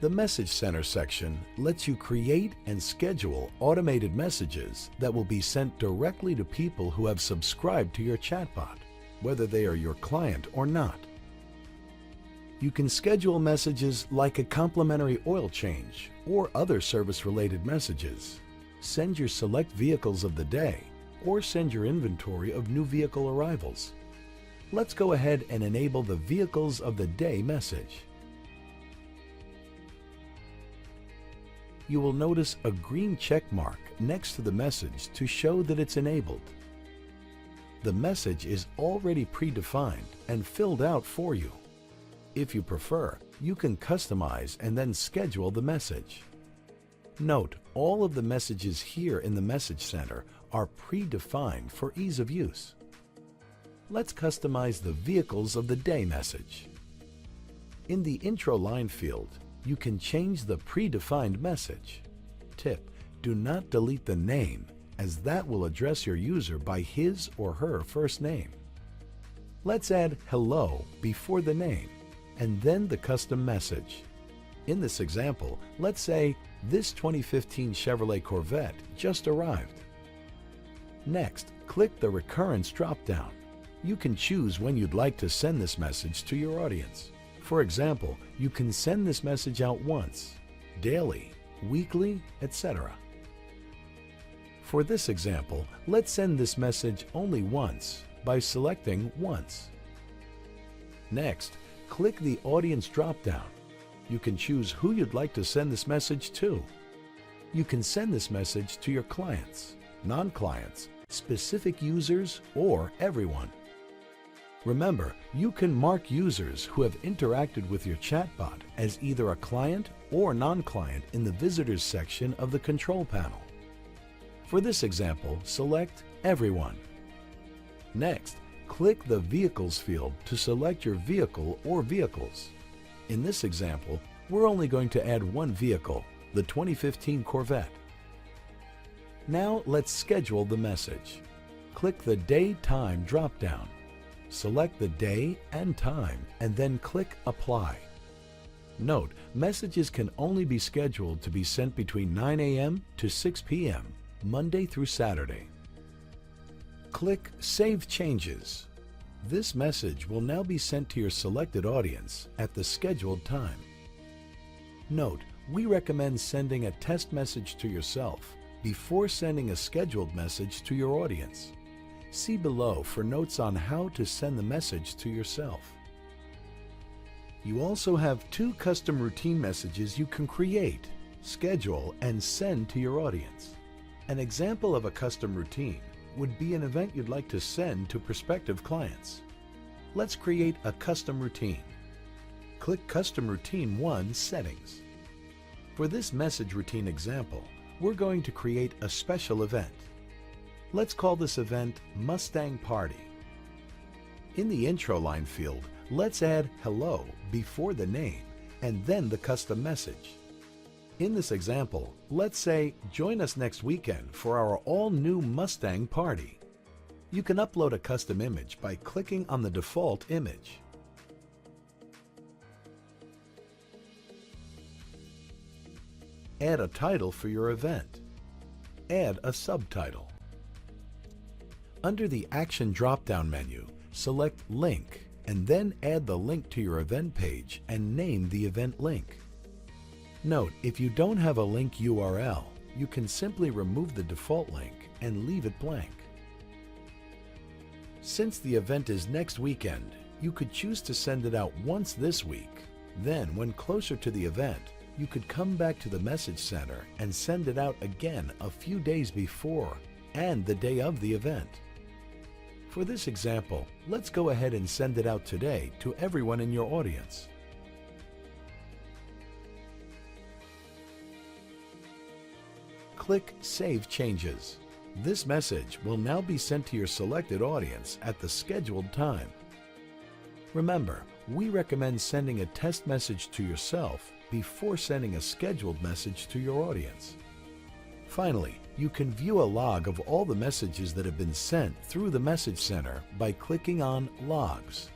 The Message Center section lets you create and schedule automated messages that will be sent directly to people who have subscribed to your chatbot, whether they are your client or not. You can schedule messages like a complimentary oil change or other service-related messages, send your select vehicles of the day, or send your inventory of new vehicle arrivals. Let's go ahead and enable the Vehicles of the Day message. You will notice a green check mark next to the message to show that it's enabled. The message is already predefined and filled out for you. If you prefer, you can customize and then schedule the message. Note, all of the messages here in the Message Center are predefined for ease of use. Let's customize the Vehicles of the Day message. In the intro line field, you can change the predefined message. Tip: do not delete the name, as that will address your user by his or her first name. Let's add hello before the name, and then the custom message. In this example, let's say, this 2015 Chevrolet Corvette just arrived. Next, click the Recurrence drop-down. You can choose when you'd like to send this message to your audience. For example, you can send this message out once, daily, weekly, etc. For this example, let's send this message only once by selecting Once. Next, click the Audience drop-down. You can choose who you'd like to send this message to. You can send this message to your clients, non-clients, specific users, or everyone. Remember, you can mark users who have interacted with your chatbot as either a client or non-client in the Visitors section of the control panel. For this example, select Everyone. Next, click the Vehicles field to select your vehicle or vehicles. In this example, we're only going to add one vehicle, the 2015 Corvette. Now let's schedule the message. Click the Day/Time drop-down. Select the day and time, and then click Apply. Note, messages can only be scheduled to be sent between 9 a.m. to 6 p.m., Monday through Saturday. Click Save Changes. This message will now be sent to your selected audience at the scheduled time. Note, we recommend sending a test message to yourself before sending a scheduled message to your audience. See below for notes on how to send the message to yourself. You also have two custom routine messages you can create, schedule, and send to your audience. An example of a custom routine would be an event you'd like to send to prospective clients. Let's create a custom routine. Click Custom Routine 1 Settings. For this message routine example, we're going to create a special event. Let's call this event Mustang Party. In the intro line field, let's add hello before the name and then the custom message. In this example, let's say, join us next weekend for our all-new Mustang Party. You can upload a custom image by clicking on the default image. Add a title for your event. Add a subtitle. Under the Action drop-down menu, select Link and then add the link to your event page and name the event link. Note, if you don't have a link URL, you can simply remove the default link and leave it blank. Since the event is next weekend, you could choose to send it out once this week. Then, when closer to the event, you could come back to the Message Center and send it out again a few days before and the day of the event. For this example, let's go ahead and send it out today to everyone in your audience. Click Save Changes. This message will now be sent to your selected audience at the scheduled time. Remember, we recommend sending a test message to yourself before sending a scheduled message to your audience. Finally, you can view a log of all the messages that have been sent through the Message Center by clicking on Logs.